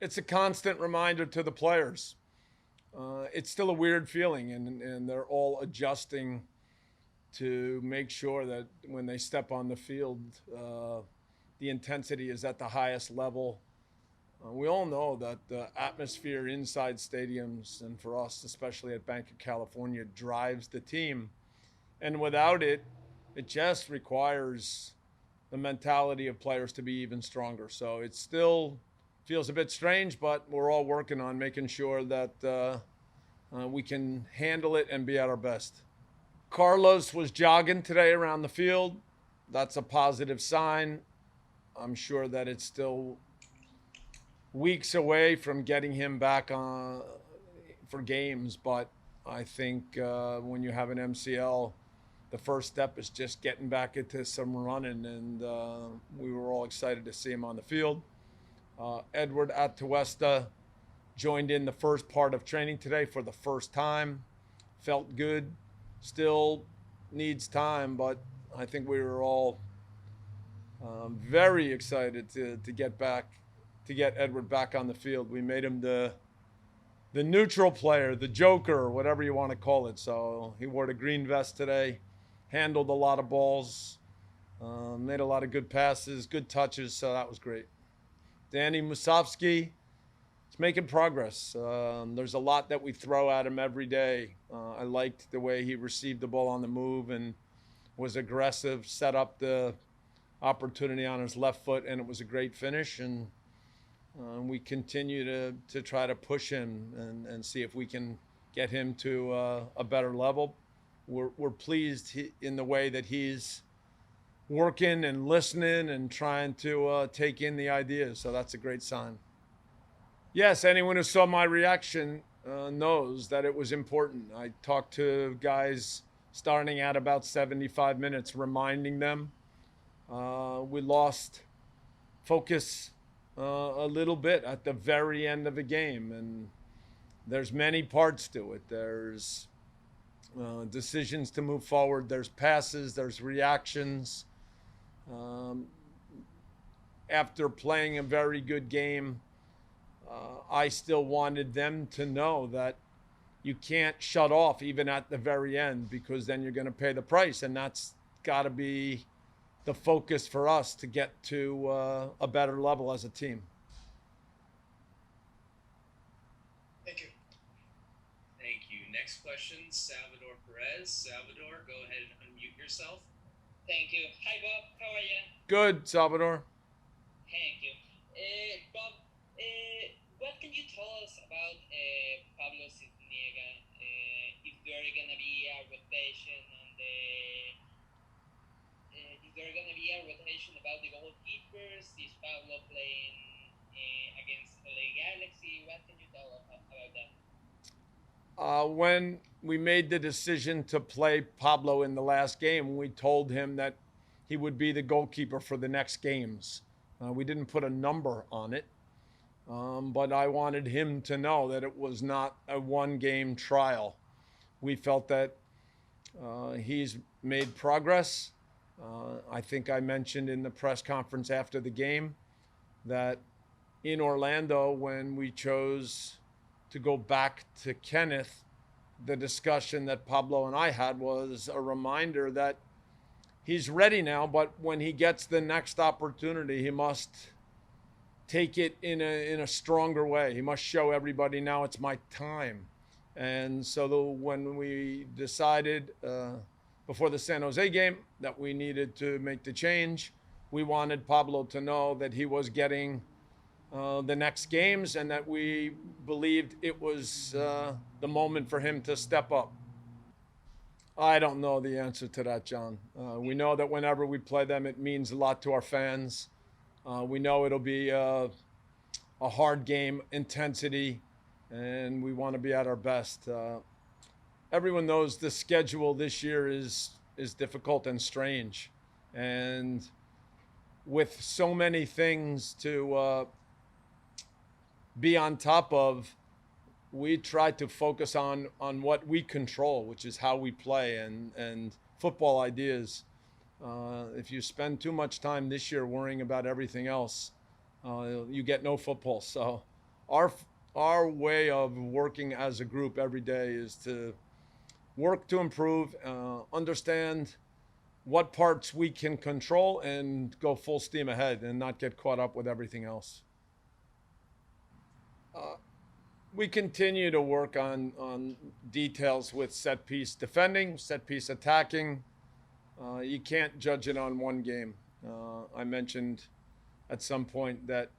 It's a constant reminder to the players. It's still a weird feeling, and they're all adjusting to make sure that when they step on the field, the intensity is at the highest level. We all know that the atmosphere inside stadiums, and for us, especially at Bank of California, drives the team. And without it, it just requires the mentality of players to be even stronger. So it still feels a bit strange, but we're all working on making sure that we can handle it and be at our best. Carlos was jogging today around the field. That's a positive sign. I'm sure that it's still weeks away from getting him back on for games, but I think when you have an MCL, the first step is just getting back into some running, and we were all excited to see him on the field. Edward Atuesta joined in the first part of training today for the first time. Felt good. Still needs time, but I think we were all very excited to get back, to get Edward back on the field. We made him the neutral player, the joker, whatever you want to call it. So he wore the green vest today, handled a lot of balls, made a lot of good passes, good touches. So that was great. Danny Musovsky is making progress. There's a lot that we throw at him every day. I liked the way he received the ball on the move and was aggressive, set up the opportunity on his left foot, and it was a great finish. And we continue to try to push him and see if we can get him to a better level. We're pleased in the way that he's working and listening and trying to take in the ideas. So that's a great sign. Yes, anyone who saw my reaction knows that it was important. I talked to guys starting at about 75 minutes, reminding them we lost focus a little bit at the very end of the game, and there's many parts to it. There's decisions to move forward. There's passes. There's reactions. After playing a very good game, I still wanted them to know that you can't shut off even at the very end, because then you're going to pay the price, and that's got to be the focus for us to get to a better level as a team. Thank you. Thank you. Next question, Salvador Perez. Salvador, go ahead and unmute yourself. Thank you. Hi, Bob. How are you? Good, Salvador. Thank you. Bob, what can you tell us about Pablo Cisniega? If there going to be a rotation on the, is there going to be a rotation about the goalkeepers? Is Pablo playing against LAgLAFC? What can you tell us about that? When we made the decision to play Pablo in the last game, we told him that he would be the goalkeeper for the next games. We didn't put a number on it, but I wanted him to know that it was not a one-game trial. We felt that he's made progress. I think I mentioned in the press conference after the game that in Orlando, when we chose to go back to Kenneth, the discussion that Pablo and I had was a reminder that he's ready now, but when he gets the next opportunity, he must take it in a stronger way. He must show everybody, now it's my time. And so when we decided before the San Jose game that we needed to make the change, we wanted Pablo to know that he was getting the next games, and that we believed it was the moment for him to step up. I don't know the answer to that, John. We know that whenever we play them, it means a lot to our fans. We know it'll be a hard game, intensity, and we want to be at our best. Everyone knows the schedule this year is difficult and strange, and with so many things to be on top of, we try to focus on what we control, which is how we play and football ideas. If you spend too much time this year worrying about everything else, you get no football. So our our way of working as a group every day is to work to improve, understand what parts we can control, and go full steam ahead and not get caught up with everything else. We continue to work on details with set piece defending, set piece attacking. You can't judge it on one game. I mentioned at some point that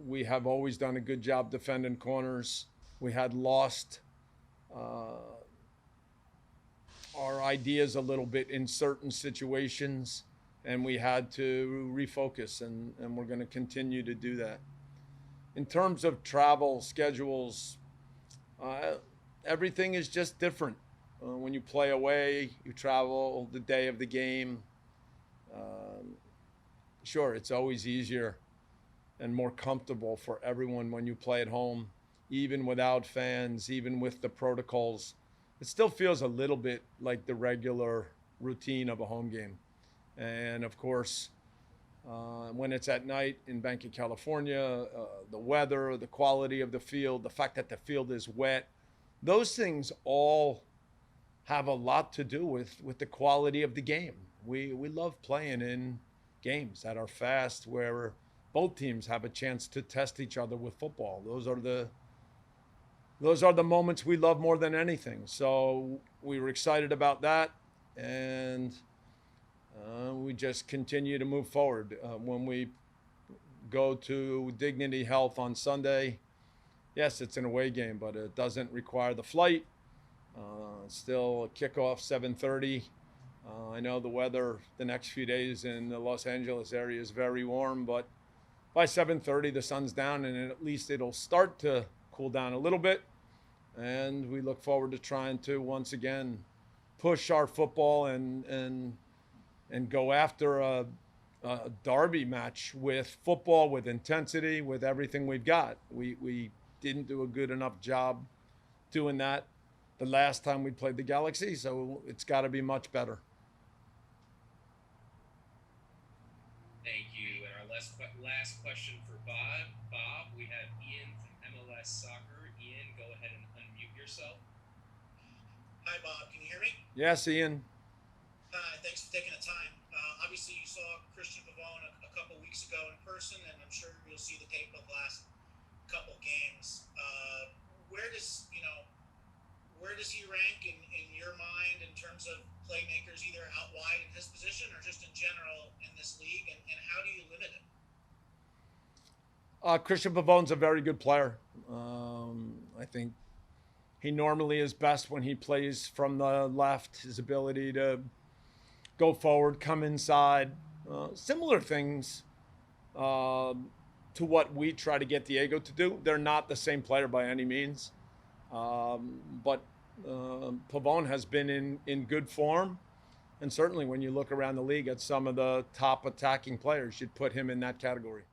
we have always done a good job defending corners. We had lost our ideas a little bit in certain situations, and we had to refocus, and we're going to continue to do that. In terms of travel schedules, everything is just different. When you play away, you travel the day of the game. Sure, it's always easier and more comfortable for everyone when you play at home, even without fans, even with the protocols. It still feels a little bit like the regular routine of a home game. And of course, when it's at night in Banc of California, the weather, the quality of the field, the fact that the field is wet, those things all have a lot to do with the quality of the game. We love playing in games that are fast, where both teams have a chance to test each other with football. Those are the moments we love more than anything. So we were excited about that, and we just continue to move forward. When we go to Dignity Health on Sunday, yes, it's an away game, but it doesn't require the flight. Still a kickoff 7:30. I know the weather the next few days in the Los Angeles area is very warm, but by 7:30 the sun's down, and at least it'll start to cool down a little bit. And we look forward to trying to once again push our football and go after a derby match with football, with intensity, with everything we've got. We didn't do a good enough job doing that the last time we played the Galaxy, so it's got to be much better. Thank you. And our last question for Bob. Bob, we have Ian from MLS Soccer. Ian, go ahead and unmute yourself. Hi, Bob. Can you hear me? Yes, Ian. Thanks for taking the time. Obviously, you saw Christian Pavone a couple weeks ago in person, and I'm sure you'll see the tape of the last couple games. Where does he rank in your mind in terms of playmakers, either out wide in his position or just in general in this league, and how do you limit him? Christian Pavone's a very good player. I think he normally is best when he plays from the left. His ability to go forward, come inside, similar things to what we try to get Diego to do. They're not the same player by any means, but Pavone has been in good form, and certainly when you look around the league at some of the top attacking players, you'd put him in that category.